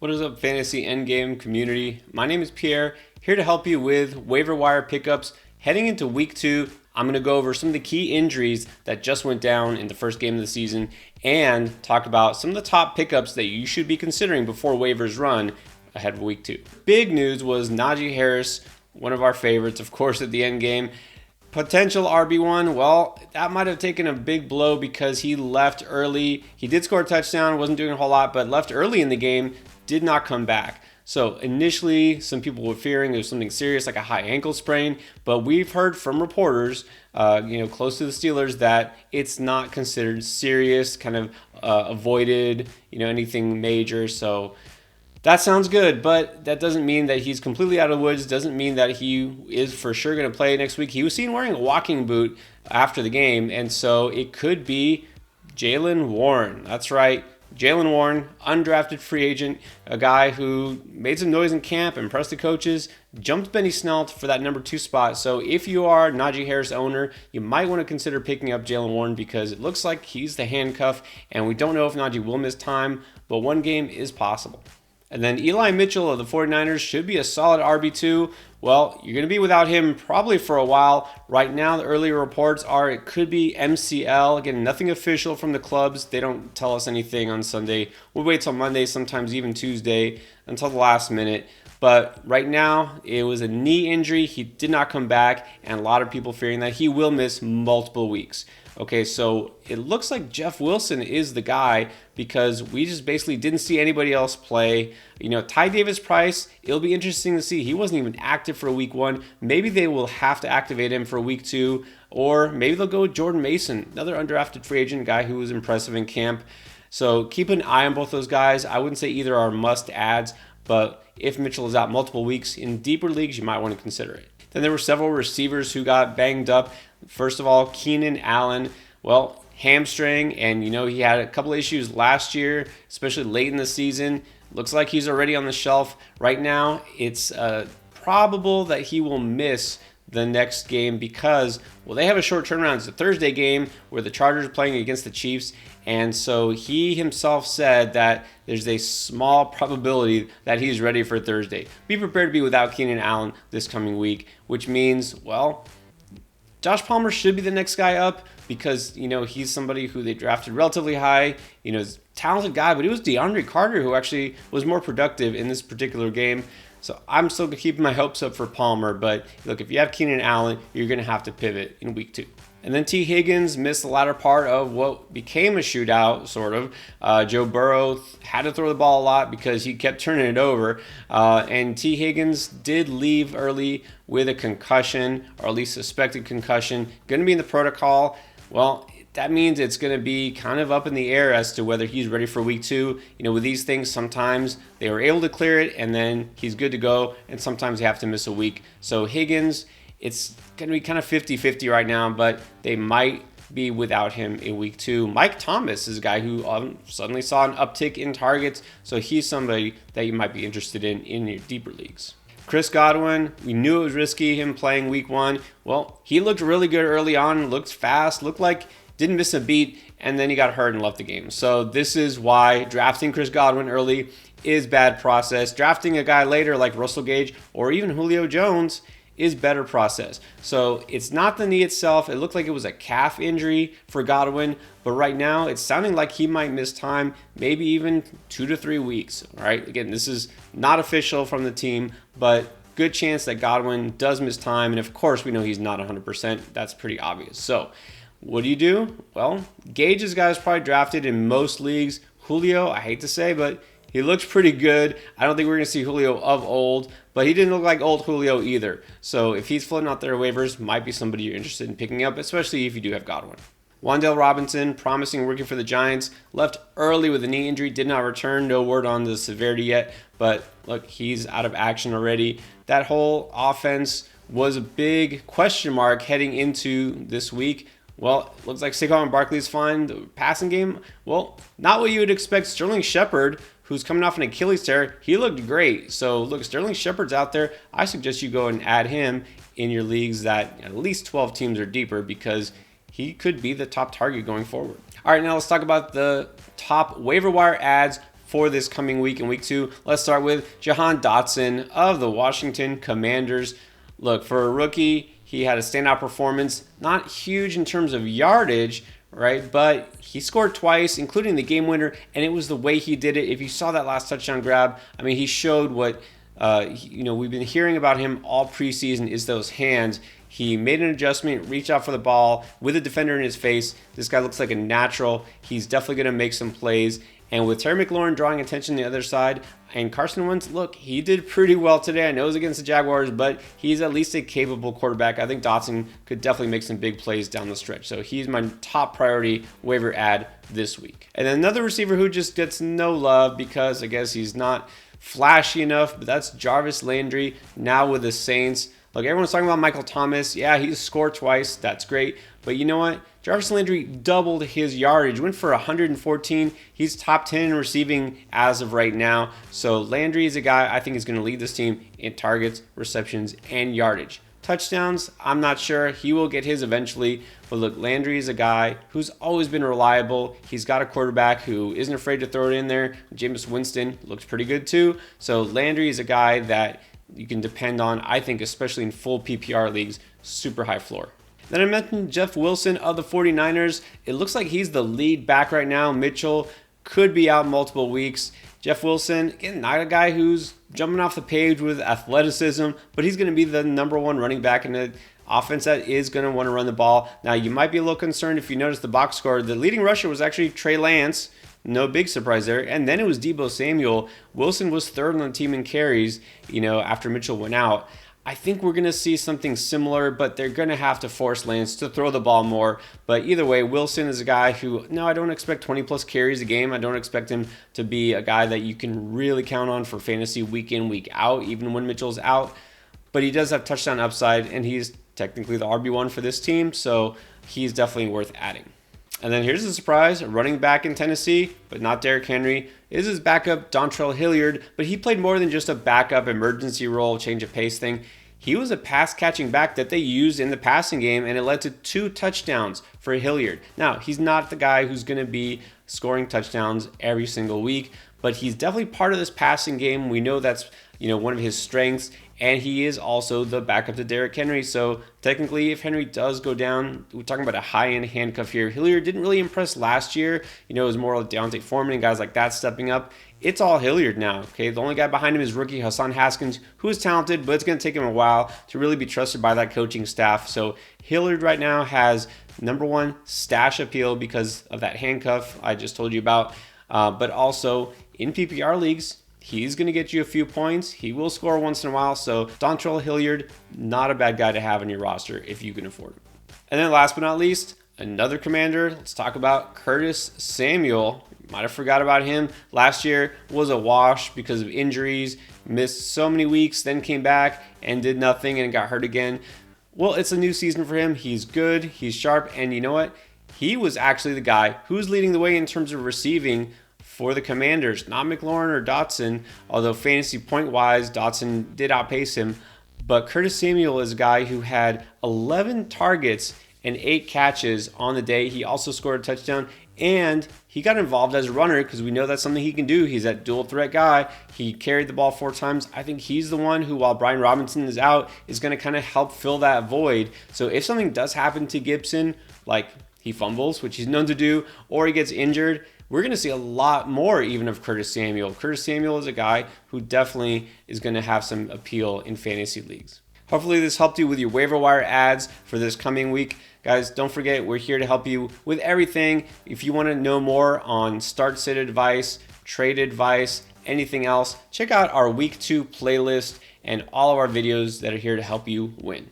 What is up, fantasy endgame community? My name is Pierre, here to help you with waiver wire pickups. Heading into week 2, I'm going to go over some of the key injuries that just went down in the first game of the season and talk about some of the top pickups that you should be considering before waivers run ahead of week 2. Big news was Najee Harris, one of our favorites, of course, at the end game. Potential RB1, well, that might have taken a big blow because he left early. He did score a touchdown, wasn't doing a whole lot, but left early in the game, did not come back. So initially, some people were fearing there was something serious like a high ankle sprain, but we've heard from reporters, close to the Steelers, that it's not considered serious, kind of avoided, anything major. So that sounds good, but that doesn't mean that he's completely out of the woods. Doesn't mean that he is for sure going to play next week. He was seen wearing a walking boot after the game, and so it could be Jaylen Warren. That's right. Jaylen Warren, undrafted free agent, a guy who made some noise in camp, impressed the coaches, jumped Benny Snell for that number 2 spot. So if you are a Najee Harris owner, you might want to consider picking up Jaylen Warren because it looks like he's the handcuff, and we don't know if Najee will miss time, but one game is possible. And then Eli Mitchell of the 49ers should be a solid RB2. Well, you're going to be without him probably for a while. Right now, the earlier reports are it could be MCL. Again, nothing official from the clubs. They don't tell us anything on Sunday. We'll wait till Monday, sometimes even Tuesday, until the last minute. But right now, it was a knee injury. He did not come back, and a lot of people fearing that he will miss multiple weeks. Okay, so it looks like Jeff Wilson is the guy because we just basically didn't see anybody else play. Ty Davis Price, it'll be interesting to see. He wasn't even active for week 1. Maybe they will have to activate him for week 2, or maybe they'll go with Jordan Mason, another undrafted free agent guy who was impressive in camp. So keep an eye on both those guys. I wouldn't say either are must-adds, but if Mitchell is out multiple weeks in deeper leagues, you might want to consider it. Then there were several receivers who got banged up. First of all, Keenan Allen, hamstring, and he had a couple issues last year, especially late in the season. Looks like he's already on the shelf. Right now, it's probable that he will miss the next game because, they have a short turnaround. It's a Thursday game where the Chargers are playing against the Chiefs, and so he himself said that there's a small probability that he's ready for Thursday. Be prepared to be without Keenan Allen this coming week, which means, Josh Palmer should be the next guy up because, he's somebody who they drafted relatively high. He's a talented guy, but it was DeAndre Carter who actually was more productive in this particular game. So I'm still keeping my hopes up for Palmer. But look, if you have Keenan Allen, you're going to have to pivot in week 2. And then T. Higgins missed the latter part of what became a shootout, sort of. Joe Burrow had to throw the ball a lot because he kept turning it over. And T. Higgins did leave early with a concussion, or at least suspected concussion. Going to be in the protocol. Well, that means it's going to be kind of up in the air as to whether he's ready for week 2. With these things, sometimes they were able to clear it, and then he's good to go. And sometimes you have to miss a week. So Higgins, it's going to be kind of 50-50 right now, but they might be without him in week 2. Mike Thomas is a guy who suddenly saw an uptick in targets, so he's somebody that you might be interested in your deeper leagues. Chris Godwin, we knew it was risky, him playing week 1. He looked really good early on, looked fast, looked like didn't miss a beat, and then he got hurt and left the game. So this is why drafting Chris Godwin early is bad process. Drafting a guy later like Russell Gage or even Julio Jones is better process. So it's not the knee itself. It looked like it was a calf injury for Godwin, but right now it's sounding like he might miss time, maybe even 2 to 3 weeks. All right. Again, this is not official from the team, but good chance that Godwin does miss time. And of course, we know he's not 100%. That's pretty obvious. So what do you do? Gage's guy is probably drafted in most leagues. Julio, I hate to say, but he looks pretty good. I don't think we're going to see Julio of old, but he didn't look like old Julio either. So if he's floating out there waivers, might be somebody you're interested in picking up, especially if you do have Godwin. Wan'Dale Robinson, promising rookie for the Giants, left early with a knee injury, did not return. No word on the severity yet, but look, he's out of action already. That whole offense was a big question mark heading into this week. Looks like Saquon Barkley's fine. The passing game, not what you would expect. Sterling Shepard, who's coming off an Achilles tear, he looked great. So look, Sterling Shepard's out there. I suggest you go and add him in your leagues that at least 12 teams or deeper because he could be the top target going forward. All right, now let's talk about the top waiver wire ads for this coming week in week 2. Let's start with Jahan Dotson of the Washington Commanders. Look, for a rookie, he had a standout performance, not huge in terms of yardage, right? But he scored twice, including the game winner, and it was the way he did it. If you saw that last touchdown grab, I mean, he showed what we've been hearing about him all preseason is those hands. He made an adjustment, reached out for the ball with a defender in his face. This guy looks like a natural. He's definitely going to make some plays. And with Terry McLaurin drawing attention to the other side, and Carson Wentz, look, he did pretty well today. I know it was against the Jaguars, but he's at least a capable quarterback. I think Dotson could definitely make some big plays down the stretch. So he's my top priority waiver add this week. And then another receiver who just gets no love because I guess he's not flashy enough, but that's Jarvis Landry now with the Saints. Look, everyone's talking about Michael Thomas. Yeah, he scored twice. That's great. But you know what? Jarvis Landry doubled his yardage, went for 114. He's top 10 in receiving as of right now. So Landry is a guy I think is going to lead this team in targets, receptions, and yardage. Touchdowns, I'm not sure. He will get his eventually. But look, Landry is a guy who's always been reliable. He's got a quarterback who isn't afraid to throw it in there. Jameis Winston looks pretty good too. So Landry is a guy that you can depend on, I think, especially in full PPR leagues, super high floor. Then I mentioned Jeff Wilson of the 49ers. It looks like he's the lead back right now. Mitchell could be out multiple weeks. Jeff Wilson, again, not a guy who's jumping off the page with athleticism, but he's going to be the number one running back in an offense that is going to want to run the ball. Now, you might be a little concerned if you notice the box score. The leading rusher was actually Trey Lance. No big surprise there. And then it was Deebo Samuel. Wilson was third on the team in carries, after Mitchell went out. I think we're going to see something similar, but they're going to have to force Lance to throw the ball more. But either way, Wilson is a guy who, no, I don't expect 20 plus carries a game. I don't expect him to be a guy that you can really count on for fantasy week in, week out, even when Mitchell's out. But he does have touchdown upside, and he's technically the RB1 for this team, so he's definitely worth adding. And then here's a surprise, a running back in Tennessee, but not Derrick Henry, is his backup, Dontrell Hilliard, but he played more than just a backup emergency role, change of pace thing. He was a pass-catching back that they used in the passing game, and it led to 2 touchdowns for Hilliard. Now, he's not the guy who's going to be scoring touchdowns every single week, but he's definitely part of this passing game. We know that's one of his strengths, and he is also the backup to Derrick Henry. So technically, if Henry does go down, we're talking about a high-end handcuff here. Hilliard didn't really impress last year. It was more like Deontay Foreman and guys like that stepping up. It's all Hilliard now, okay? The only guy behind him is rookie Hassan Haskins, who is talented, but it's going to take him a while to really be trusted by that coaching staff. So Hilliard right now has number one stash appeal because of that handcuff I just told you about, but also in PPR leagues, he's going to get you a few points. He will score once in a while. So Dontrell Hilliard, not a bad guy to have on your roster if you can afford him. And then last but not least, another commander. Let's talk about Curtis Samuel. You might have forgot about him. Last year was a wash because of injuries. Missed so many weeks, then came back and did nothing and got hurt again. Well, it's a new season for him. He's good. He's sharp. And you know what? He was actually the guy who's leading the way in terms of receiving for the Commanders, not McLaurin or Dotson, although fantasy point-wise, Dotson did outpace him. But Curtis Samuel is a guy who had 11 targets and 8 catches on the day. He also scored a touchdown, and he got involved as a runner because we know that's something he can do. He's that dual threat guy. He carried the ball 4 times. I think he's the one who, while Brian Robinson is out, is going to kind of help fill that void. So if something does happen to Gibson, like he fumbles, which he's known to do, or he gets injured, we're going to see a lot more even of Curtis Samuel. Curtis Samuel is a guy who definitely is going to have some appeal in fantasy leagues. Hopefully this helped you with your waiver wire ads for this coming week. Guys, don't forget, we're here to help you with everything. If you want to know more on start sit advice, trade advice, anything else, check out our week 2 playlist and all of our videos that are here to help you win.